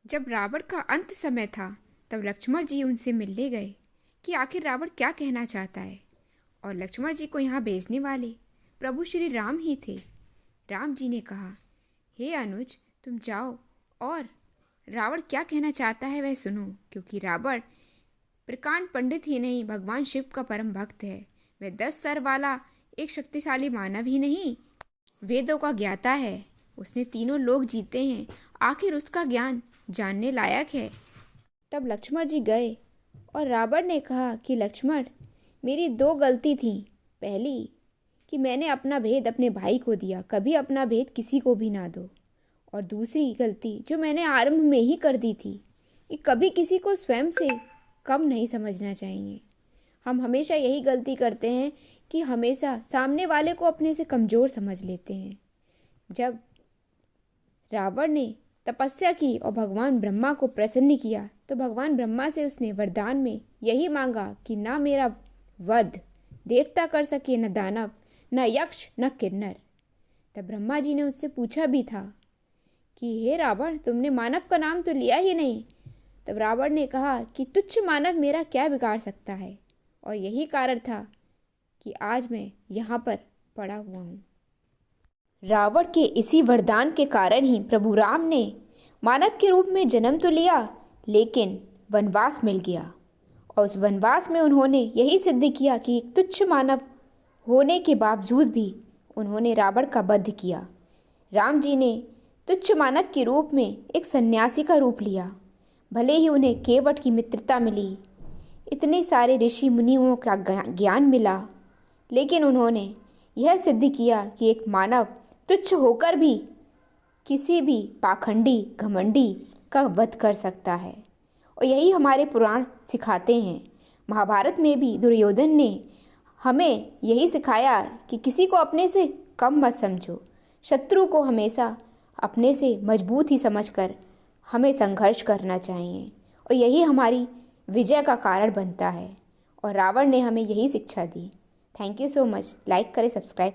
जब रावण का अंत समय था तब लक्ष्मण जी उनसे मिलने गए कि आखिर रावण क्या कहना चाहता है। और लक्ष्मण जी को यहाँ भेजने वाले प्रभु श्री राम ही थे। राम जी ने कहा, हे अनुज, तुम जाओ और रावण क्या कहना चाहता है वह सुनो, क्योंकि रावण प्रकांड पंडित ही नहीं, भगवान शिव का परम भक्त है। वह 10 सर वाला एक शक्तिशाली मानव ही नहीं, वेदों का ज्ञाता है। उसने तीनों लोक जीते हैं, आखिर उसका ज्ञान जानने लायक है। तब लक्ष्मण जी गए और रावण ने कहा कि लक्ष्मण, मेरी 2 गलती थी। पहली कि मैंने अपना भेद अपने भाई को दिया, कभी अपना भेद किसी को भी ना दो। और दूसरी गलती जो मैंने आरंभ में ही कर दी थी कि कभी किसी को स्वयं से कम नहीं समझना चाहिए। हम हमेशा यही गलती करते हैं कि हमेशा सामने वाले को अपने से कमज़ोर समझ लेते हैं। जब रावण ने तपस्या की और भगवान ब्रह्मा को प्रसन्न किया तो भगवान ब्रह्मा से उसने वरदान में यही मांगा कि ना मेरा वध देवता कर सके, न दानव, न यक्ष, न किन्नर। तब ब्रह्मा जी ने उससे पूछा भी था कि हे रावण, तुमने मानव का नाम तो लिया ही नहीं। तब रावण ने कहा कि तुच्छ मानव मेरा क्या बिगाड़ सकता है। और यही कारण था कि आज मैं यहाँ पर पड़ा हुआ हूँ। रावण के इसी वरदान के कारण ही प्रभु राम ने मानव के रूप में जन्म तो लिया, लेकिन वनवास मिल गया। और उस वनवास में उन्होंने यही सिद्ध किया कि एक तुच्छ मानव होने के बावजूद भी उन्होंने रावण का वध किया। राम जी ने तुच्छ मानव के रूप में एक सन्यासी का रूप लिया। भले ही उन्हें केवट की मित्रता मिली, इतने सारे ऋषि मुनियों का ज्ञान मिला, लेकिन उन्होंने यह सिद्ध किया कि एक मानव तुच्छ होकर भी किसी भी पाखंडी घमंडी का वध कर सकता है। और यही हमारे पुराण सिखाते हैं। महाभारत में भी दुर्योधन ने हमें यही सिखाया कि किसी को अपने से कम मत समझो, शत्रु को हमेशा अपने से मजबूत ही समझकर हमें संघर्ष करना चाहिए। और यही हमारी विजय का कारण बनता है। और रावण ने हमें यही शिक्षा दी। Thank you so much. Like करें, सब्सक्राइब